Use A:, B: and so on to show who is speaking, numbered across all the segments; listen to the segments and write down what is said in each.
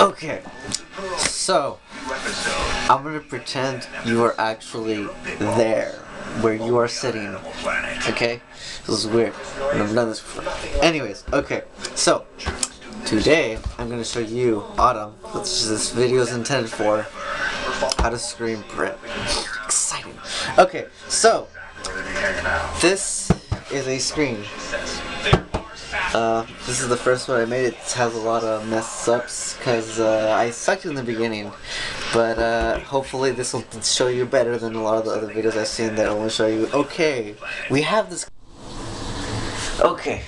A: Okay, so I'm gonna pretend you are actually there, where you are sitting. Okay, this is weird. I've never done this before. Anyways, okay, so today I'm gonna show you, Autumn, which this video is intended for, how to screen print. Exciting. Okay, so this is a screen. This is the first one I made. It has a lot of mess ups because I sucked in the beginning, but hopefully this will show you better than a lot of the other videos I've seen that only show you, okay, we have this. Okay.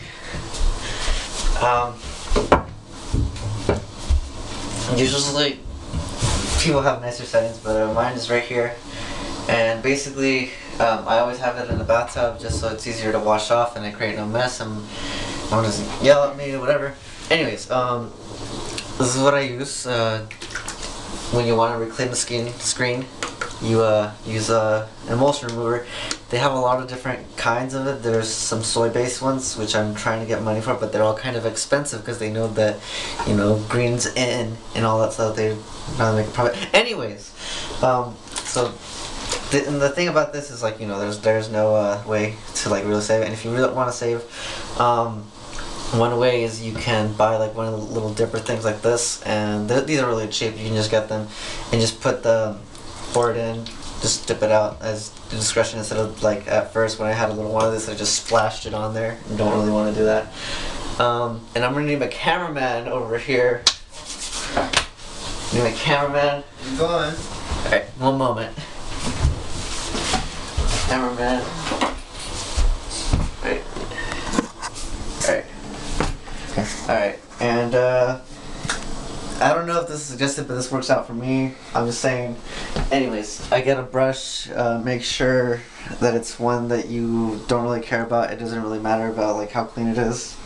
A: Usually people have nicer settings, but mine is right here, and basically I always have it in the bathtub just so it's easier to wash off and I create no mess and no one doesn't yell at me or whatever. Anyways, this is what I use when you want to reclaim the screen. You use an emulsion remover. They have a lot of different kinds of it. There's some soy-based ones, which I'm trying to get money for, but they're all kind of expensive because they know that, you know, green's in and all that stuff. They not make a profit. Anyways, so the thing about this is, like, you know, there's no way to like really save it. And if you really want to save, one way is you can buy like one of the little dipper things like this, and these are really cheap. You can just get them and just pour it in, just dip it out as the discretion, instead of like at first when I had a little one of this I just splashed it on there. You don't really want to do that. And I'm gonna need my cameraman over here. Need my cameraman.
B: You going?
A: Alright, one moment. Cameraman. Right. Alright. Okay. Alright. And I don't know if this is suggested, but this works out for me. I'm just saying. Anyways, I get a brush. Make sure that it's one that you don't really care about. It doesn't really matter about like how clean it is.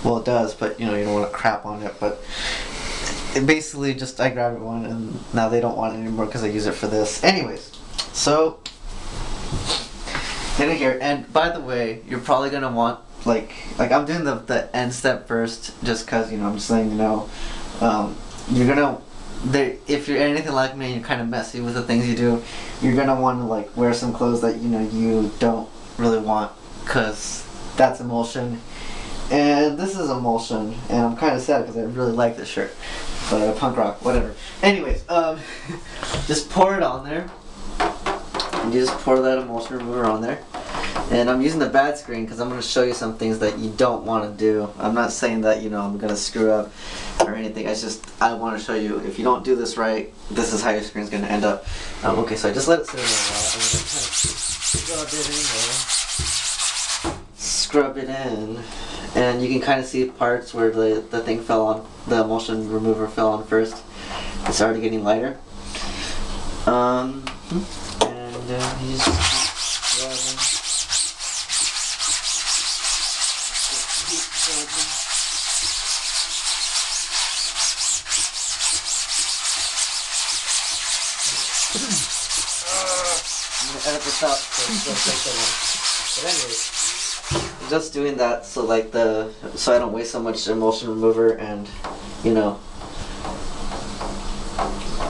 A: Well, it does, but you know, you don't want to crap on it. But it basically just, I grabbed one and now they don't want it anymore because I use it for this. Anyways, so get it here. And by the way, you're probably gonna want like I'm doing the end step first, just cause, you know, I'm just letting you know. You're gonna, if you're anything like me and you're kind of messy with the things you do, you're gonna want to like wear some clothes that, you know, you don't really want, cause that's emulsion, and this is emulsion, and I'm kind of sad because I really like this shirt, but punk rock, whatever. Anyways, just pour it on there. And you just pour that emulsion remover on there. And I'm using the bad screen because I'm going to show you some things that you don't want to do. I'm not saying that, you know, I'm going to screw up or anything. I want to show you, if you don't do this right, this is how your screen's going to end up. Okay, so I just let it sit in there a while. I'm going to kind of scrub it in. And you can kind of see parts where the thing fell on, the emulsion remover fell on first. It's already getting lighter. And you just keep rubbing. I'm gonna edit this out so it doesn't take so long. But anyways, just doing that so like so I don't waste so much emulsion remover and, you know,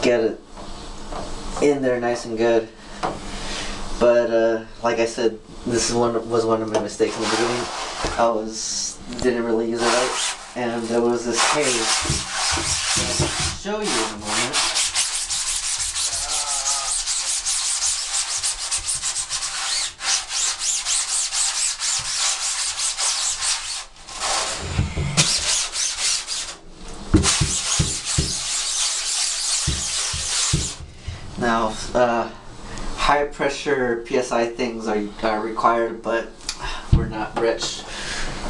A: get it in there nice and good. But like I said, this was one of my mistakes in the beginning. I didn't really use it right, and there was this haze that I'll show you in a moment. Now, high pressure PSI things are required, but we're not rich.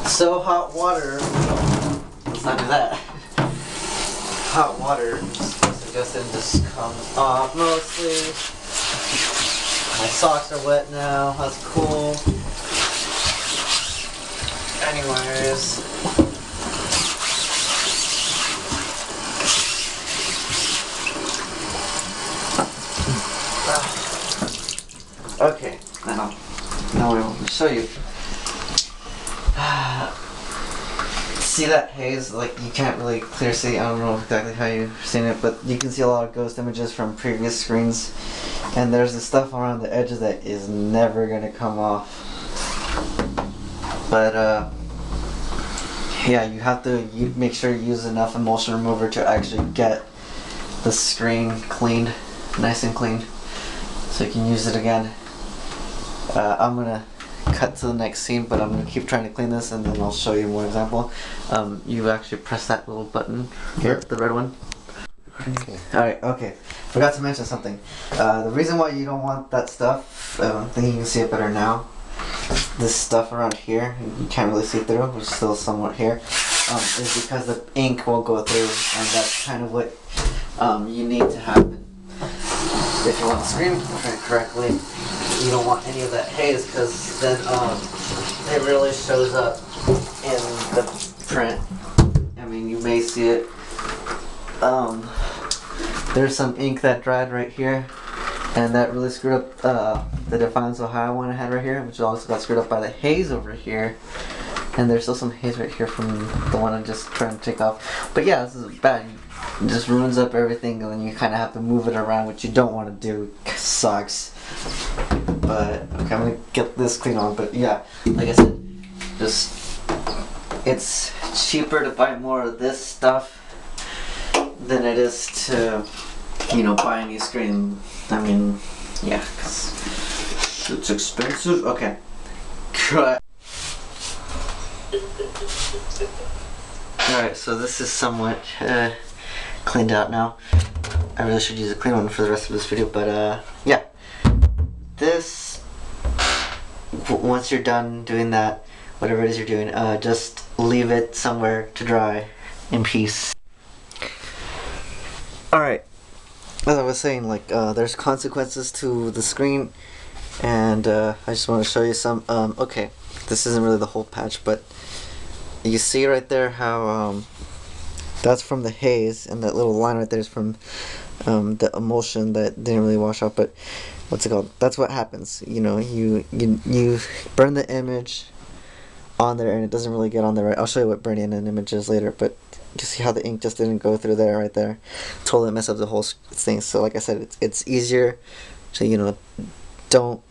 A: So hot water, let's not do that. Hot water, suggested, just comes off mostly. My socks are wet now, that's cool. Anyways. Okay, now I will show you. See that haze? Like, you can't really clear see. I don't know exactly how you're seeing it, but you can see a lot of ghost images from previous screens. And there's the stuff around the edges that is never gonna come off. But yeah, you have to make sure you use enough emulsion remover to actually get the screen cleaned, nice and clean, so you can use it again. I'm gonna cut to the next scene, but I'm gonna keep trying to clean this, and then I'll show you more example. You actually press that little button here, the red one. Okay. Alright, okay. Forgot to mention something. The reason why you don't want that stuff, I think you can see it better now. This stuff around here, you can't really see through, which is still somewhat here, is because the ink won't go through, and that's kind of what you need to happen. If you want the screen to print correctly, you don't want any of that haze, because then it really shows up in the print. I mean, you may see it. There's some ink that dried right here, and that really screwed up the Defiance Ohio one I had right here, which also got screwed up by the haze over here. And there's still some haze right here from the one I'm just trying to take off. But yeah, this is bad. It just ruins up everything, and then you kind of have to move it around, which you don't want to do. It sucks. But okay, I'm gonna get this clean on. But yeah, like I said, it's cheaper to buy more of this stuff than it is to, you know, buy a new screen. I mean, yeah, 'cause it's expensive. Okay, cut. Alright, so this is somewhat cleaned out now. I really should use a clean one for the rest of this video, but yeah. This, once you're done doing that, whatever it is you're doing, just leave it somewhere to dry in peace. Alright, as I was saying, like, there's consequences to the screen, and I just want to show you some. Okay, this isn't really the whole patch, but you see right there how that's from the haze, and that little line right there is from the emulsion that didn't really wash off. But what's it called? That's what happens. You know, you burn the image on there, and it doesn't really get on there right. I'll show you what burning an image is later, but you see how the ink just didn't go through there right there. Totally mess up the whole thing. So like I said, it's easier to, you know, don't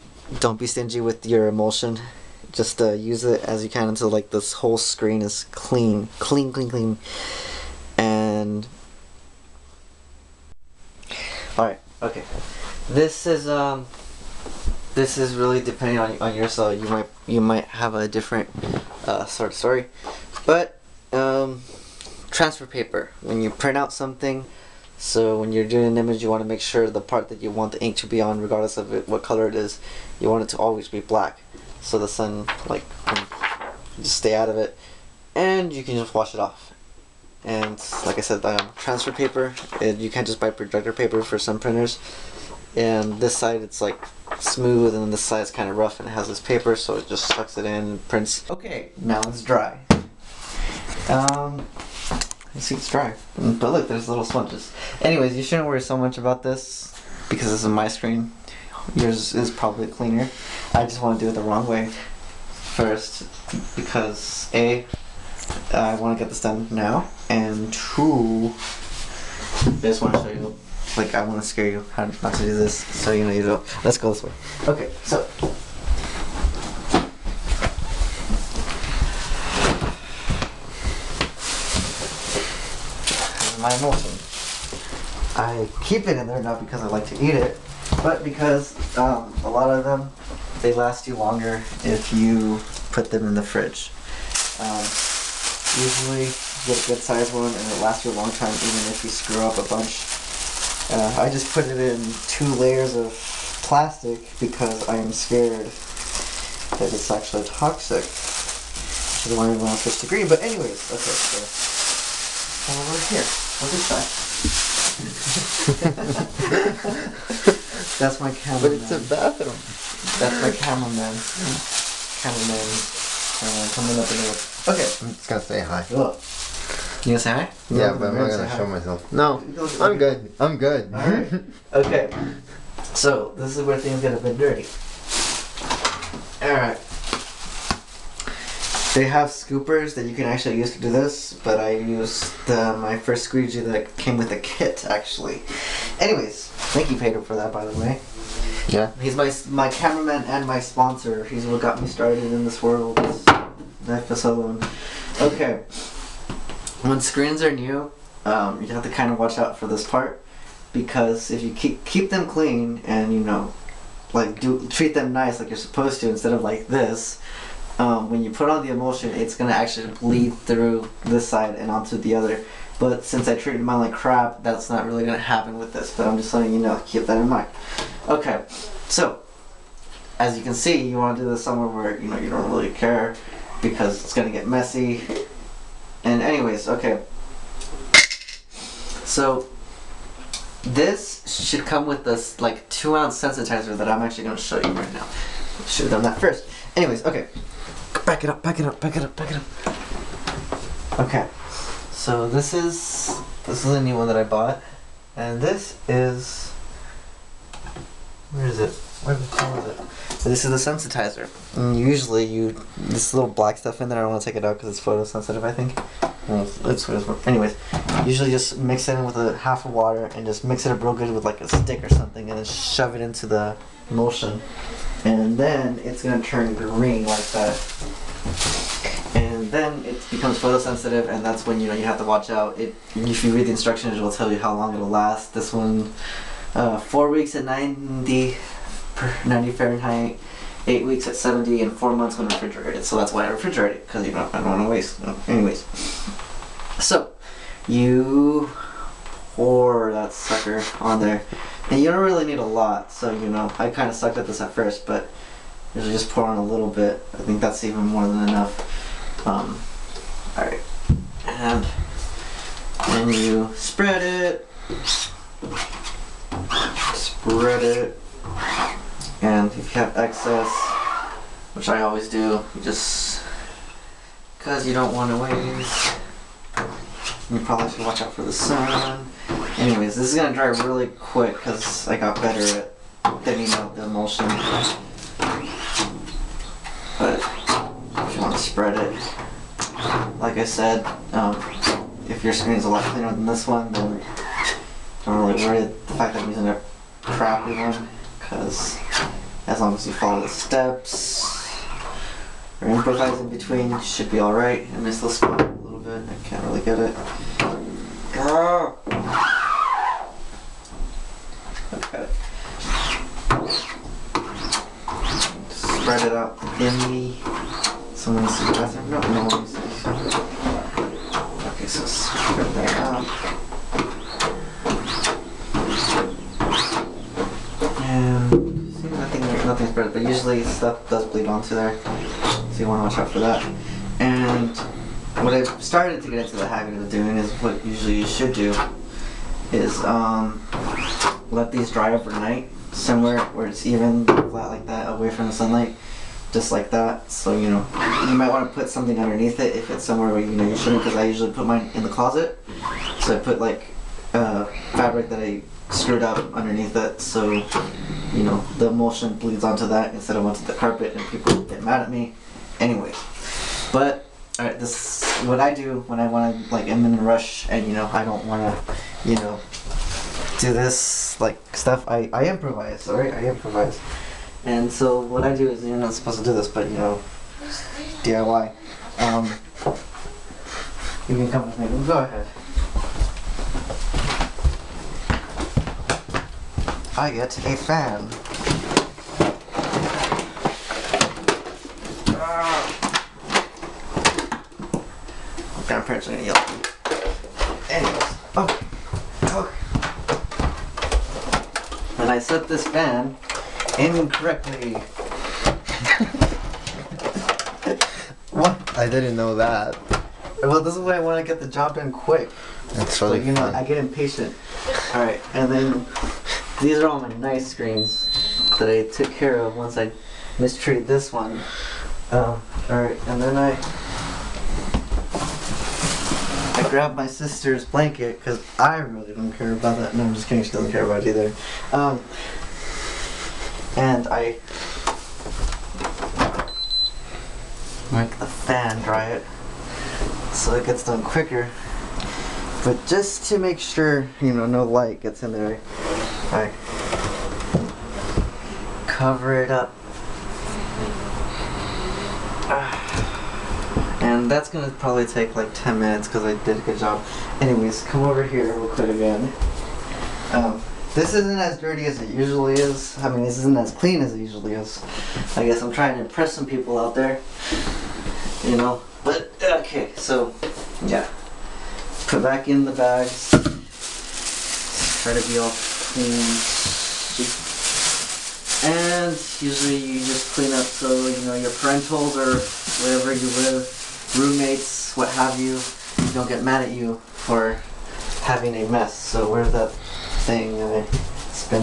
A: be stingy with your emulsion. Just use it as you can until like this whole screen is clean. And alright, okay. This is really depending on your cell. You might have a different sort of story. But transfer paper. When you print out something, so when you're doing an image, you want to make sure the part that you want the ink to be on, regardless of what color it is, you want it to always be black, so the sun can just stay out of it, and you can just wash it off. And like I said, transfer paper, you can't just buy projector paper for some printers. And this side it's like smooth, and this side is kind of rough, and it has this paper, so it just sucks it in and prints. Okay, now it's dry. You see, it's dry, but look, there's little sponges. Anyways, you shouldn't worry so much about this because this is my screen. Yours is probably cleaner. I just want to do it the wrong way first because A, I want to get this done now, and 2, I just want to show you, like, I want to scare you how not to do this, so you know you don't. Let's go this way. Okay, so my emulsion. I keep it in there not because I like to eat it, but because a lot of them, they last you longer if you put them in the fridge. Usually you get a good sized one and it lasts you a long time even if you screw up a bunch. I just put it in 2 layers of plastic because I am scared that it's actually toxic. Which is why I want to switch to green. But anyways, okay, so over here. Look at that. That's my cameraman.
B: But it's a bathroom.
A: That's my cameraman. Coming up in the. Okay.
B: I'm just gonna say hi.
A: Look. You gonna say hi?
B: Yeah, but I'm not gonna show myself. No, I'm good. I'm good.
A: Alright. Okay. So, this is where things get a bit dirty. Alright. They have scoopers that you can actually use to do this, but I used my first squeegee that came with a kit, actually. Anyways, thank you, Pedro, for that, by the way.
B: Yeah.
A: He's my cameraman and my sponsor. He's what got me started in this world, this episode. Okay. When screens are new, you have to kind of watch out for this part, because if you keep them clean and, you know, like treat them nice like you're supposed to, instead of like this, when you put on the emulsion, it's gonna actually bleed through this side and onto the other. But since I treated mine like crap, that's not really gonna happen with this. But I'm just letting you know, keep that in mind. Okay, so as you can see, you want to do this somewhere where you know you don't really care, because it's gonna get messy. And anyways, okay. So this should come with this like 2-ounce sensitizer that I'm actually gonna show you right now. Should have done that first. Anyways, okay. Back it up, back it up, back it up, back it up. Okay. So this is a new one that I bought, and this is, where is it? Where the hell is it? So this is the sensitizer. And usually this little black stuff in there, I don't want to take it out because it's photosensitive, I think. Anyways, usually just mix it in with a half of water and just mix it up real good with like a stick or something, and then shove it into the emulsion. And then it's going to turn green like that. And then it becomes photosensitive, and that's when, you know, you have to watch out. If you read the instructions, it will tell you how long it'll last. This one, 4 weeks at 90 Fahrenheit, 8 weeks at 70, and 4 months when refrigerated. So that's why I refrigerate it, because I don't want to waste. Anyways, so you pour that sucker on there, and you don't really need a lot. So, you know, I kind of sucked at this at first, but usually just pour on a little bit. I think that's even more than enough. Alright, and then you spread it, and if you have excess, which I always do, just because you don't want to waste. You probably should watch out for the sun. Anyways, this is going to dry really quick because I got better at thinning out the emulsion. But if you want to spread it, like I said, if your screen is a lot cleaner than this one, then don't really worry the fact that I'm using a crappy one, because as long as you follow the steps or improvise in between, you should be alright. I missed this spot a little bit, I can't really get it. Oh. Okay. Spread it out evenly. Someone needs to see the bathroom? No, no one needs to see. Okay, so spread that out. And see, nothing spread, but usually stuff does bleed onto there, so you want to watch out for that. And what I've started to get into the habit of doing is what usually you should do is let these dry overnight somewhere where it's even flat like that, away from the sunlight, just like that. So, you know, you might want to put something underneath it if it's somewhere where, you know, you shouldn't, because I usually put mine in the closet. So I put like fabric that I screwed up underneath it, so, you know, the emulsion bleeds onto that instead of onto the carpet, and people get mad at me. Anyways, but alright, this is what I do when I want to, like, I'm in a rush and, you know, I don't want to, you know, do this like stuff. I improvise, alright? I improvise. And so what I do is, you're not supposed to do this, but, you know, DIY. You can come with me. Go ahead. I get a fan. Grandparents are gonna yell at me. Anyways, and I set this fan incorrectly.
B: What? I didn't know that.
A: Well, this is why I want to get the job done quick.
B: That's really
A: so, you know,
B: fun.
A: I get impatient. Alright, and then these are all my nice screens that I took care of once I mistreated this one. Alright, and then I grabbed my sister's blanket, because I really don't care about that. No, I'm just kidding, she doesn't care about it either. And I make the fan dry it so it gets done quicker. But just to make sure, you know, no light gets in there, I cover it up. And that's gonna probably take like 10 minutes because I did a good job. Anyways, come over here real quick again. This isn't as dirty as it usually is. I mean, this isn't as clean as it usually is. I guess I'm trying to impress some people out there, you know. But okay, so yeah, put back in the bags. Try to be all clean. And usually you just clean up so, you know, your parentals or wherever you live, roommates, what have you, don't get mad at you for having a mess. So where's that thing? Spin.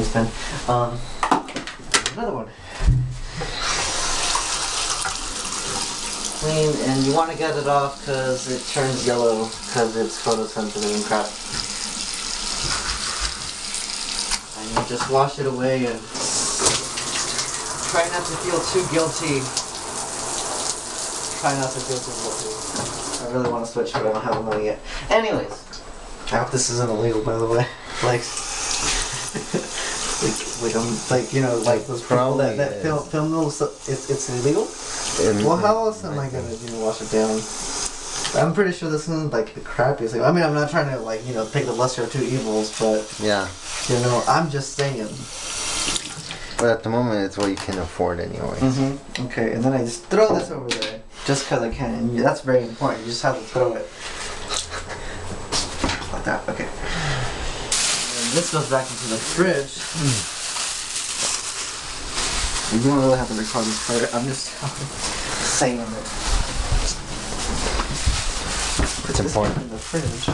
A: Another one. Clean, and you want to get it off because it turns yellow because it's photosensitive and crap. And you just wash it away and try not to feel too guilty. Try not to feel too guilty. I really want to switch, but I don't have the money yet. Anyways, I hope this isn't illegal, by the way. Like, you know, like those people that film little stuff. It's illegal. Well, how else am I gonna, you know, wash it down? I'm pretty sure this isn't like the crappiest thing. I mean, I'm not trying to, like, you know, pick the lesser of two evils, but
B: yeah,
A: you know, I'm just saying.
B: But at the moment, it's what you can afford anyway.
A: Okay, and then I just throw this over there, just because I can. And that's very important. You just have to throw it. Like that, okay. And this goes back into the fridge. You don't really have to record this part. I'm just saying it.
B: It's important.
A: In the fridge.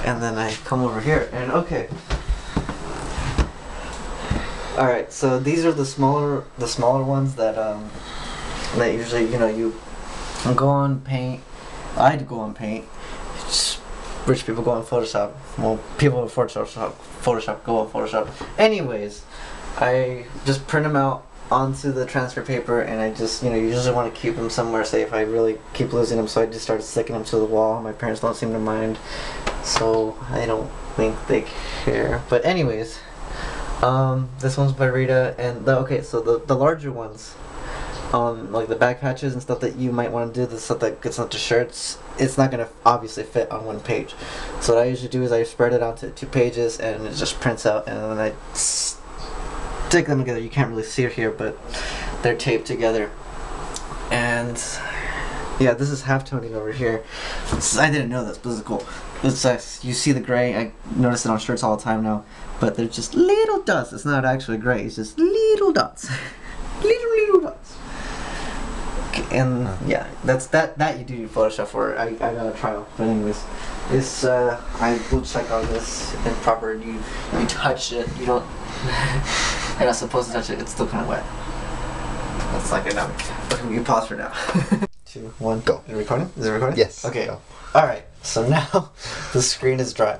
A: And then I come over here, and okay. Alright, so these are the smaller ones that that usually, you know, you go on Paint. I'd go on Paint. Rich people go on Photoshop. Well, people in Photoshop go on Photoshop. Anyways, I just print them out onto the transfer paper, and I just, you know, usually want to keep them somewhere safe. I really keep losing them, so I just started sticking them to the wall. My parents don't seem to mind, so I don't think they care. But anyways, this one's by Rita, and so the larger ones, like the back patches and stuff that you might want to do, the stuff that gets onto shirts, it's not going to obviously fit on one page. So what I usually do is I spread it out to 2 pages, and it just prints out, and then I stick them together. You can't really see it here, but they're taped together. And yeah, this is halftoning over here. I didn't know this, but this is cool. It's you see the gray. I notice it on shirts all the time now, but they're just little dots. It's not actually gray. It's just little dots, little dots. Okay, and yeah, that's that you do in Photoshop for. I got a trial, but anyways, this I will check on this and proper. You touch it. You don't. You're not supposed to touch it. It's still kind of wet. That's like enough. Okay, you pause for now. 2, 1, go. Is it recording? Is it recording?
B: Yes.
A: Okay.
B: Go.
A: All right. So now the screen is dry.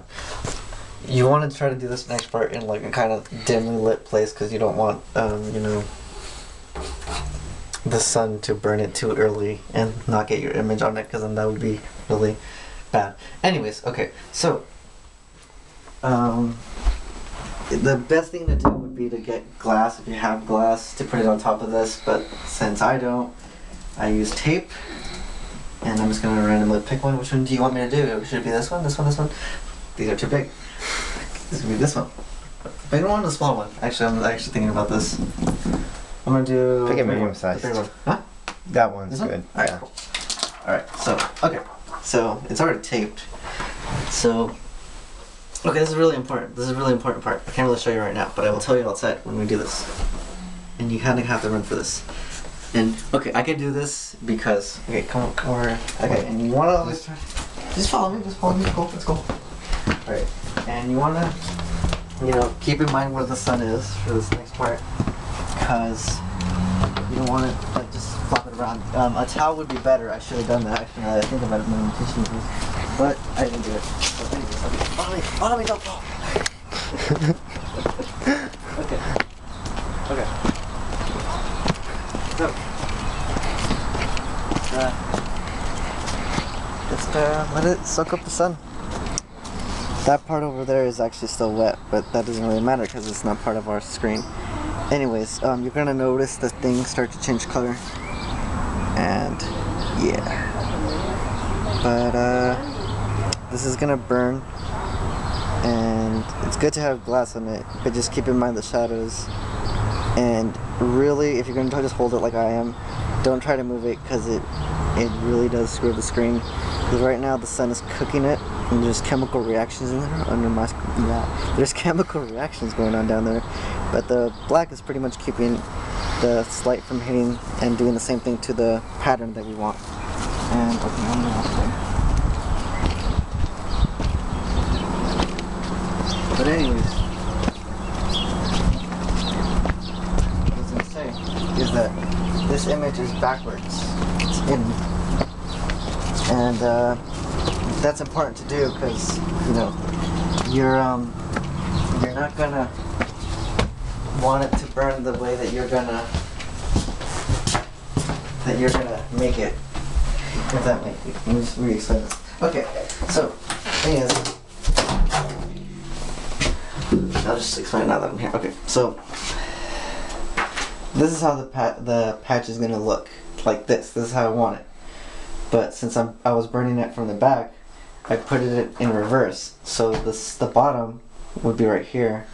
A: You want to try to do this next part in like a kind of dimly lit place because you don't want, you know, the sun to burn it too early and not get your image on it, because then that would be really bad. Anyways, okay. So the best thing to do would be to get glass, if you have glass, to put it on top of this, but since I don't, I use tape, and I'm just going to randomly pick one. Which one do you want me to do? Should it be this one, this one, this one? These are too big. This would be this one. The bigger one or the small one? Actually, I'm actually thinking about this. I'm going to do...
B: Pick a medium size.
A: Huh?
B: That one's
A: This
B: good.
A: One? Alright, cool. Alright, so, okay. So, it's already taped. So... Okay, this is really important. This is a really important part. I can't really show you right now, but I will tell you outside when we do this. And you kind of have to run for this. And, okay, I can do this because... Okay, come over. Okay, and you want to always try... Just follow me, Let's go, let's go. Alright, and you want to, you know, keep in mind where the sun is for this next part. Because you don't want it like just flop it around. A towel would be better. I should have done that, actually, now that I think about it when I'm teaching you. But I didn't do it. So anyways, okay, follow me, don't fall. Okay. So, just let it soak up the sun. That part over there is actually still wet, but that doesn't really matter because it's not part of our screen. Anyways, you're gonna notice the things start to change color, and yeah. But this is gonna burn, and it's good to have glass on it, but just keep in mind the shadows. And really, if you're gonna just hold it like I am, don't try to move it because it really does screw the screen. Because right now the sun is cooking it, and there's chemical reactions in there under my screen. Yeah, there's chemical reactions going on down there. But the black is pretty much keeping the light from hitting and doing the same thing to the pattern that we want. And okay, I'm gonna but anyways, what I was gonna say is that this image is backwards. It's hidden. And that's important to do because, you know, you're not gonna want it to burn the way that you're gonna make it. If that makes it. Let me just re-explain this. Okay, so thing is, I'll just explain it now that I'm here. Okay, so this is how the patch is gonna look, like this. This is how I want it. But since I was burning it from the back, I put it in reverse. So the bottom would be right here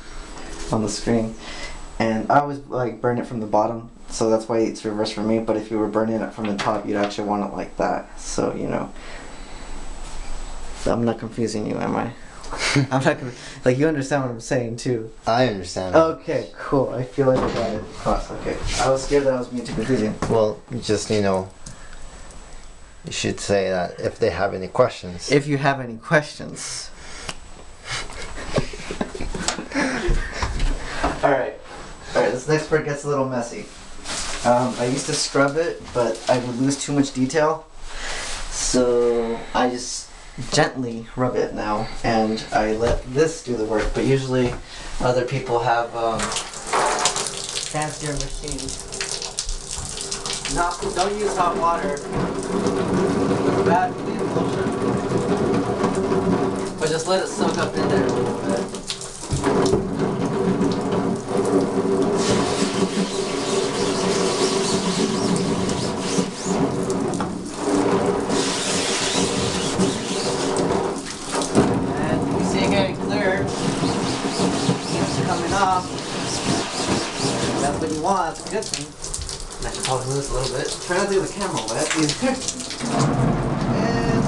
A: on the screen. And I always like burn it from the bottom, so that's why it's reversed for me. But if you were burning it from the top, you'd actually want it like that. So, you know, I'm not confusing you, am I? I'm not like, you understand what I'm saying too.
B: I understand.
A: Okay, cool. I feel like I got it across. Okay, I was scared that I was being too confusing.
B: Well, just, you know, you should say that if they have any questions.
A: If you have any questions. Alright, this next part gets a little messy. I used to scrub it, but I would lose too much detail. So I just gently rub it now, and I let this do the work. But usually other people have fancier machines. Don't use hot water. It's bad for the emulsion. But just let it soak up in there a little bit. And you see it getting clear. It's coming off. That's what you want. That's a good thing. I should probably move this a little bit. Try not to get the camera wet either. And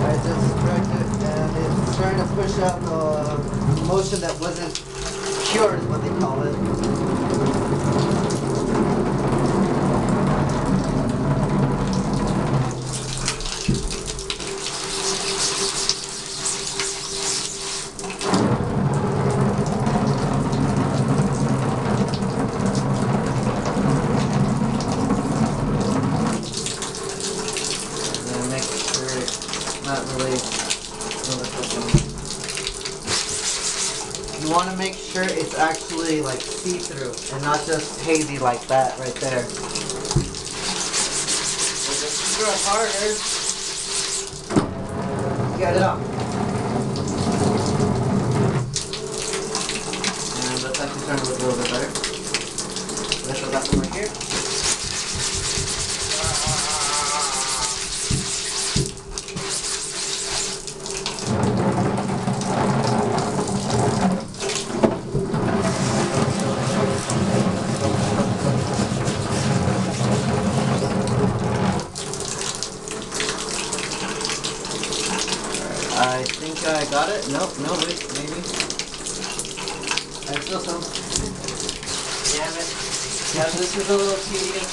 A: I just dragged it, and it's trying to push out the motion that wasn't cured, is what they call it. You want to make sure it's actually like see-through and not just hazy like that right there. Just screw it harder. Get it up. And let's actually turn it a little bit better. Let's show that from right here. I think I got it. Nope, no, wait, maybe. I still some. Damn it. Yeah, this is a little tedious.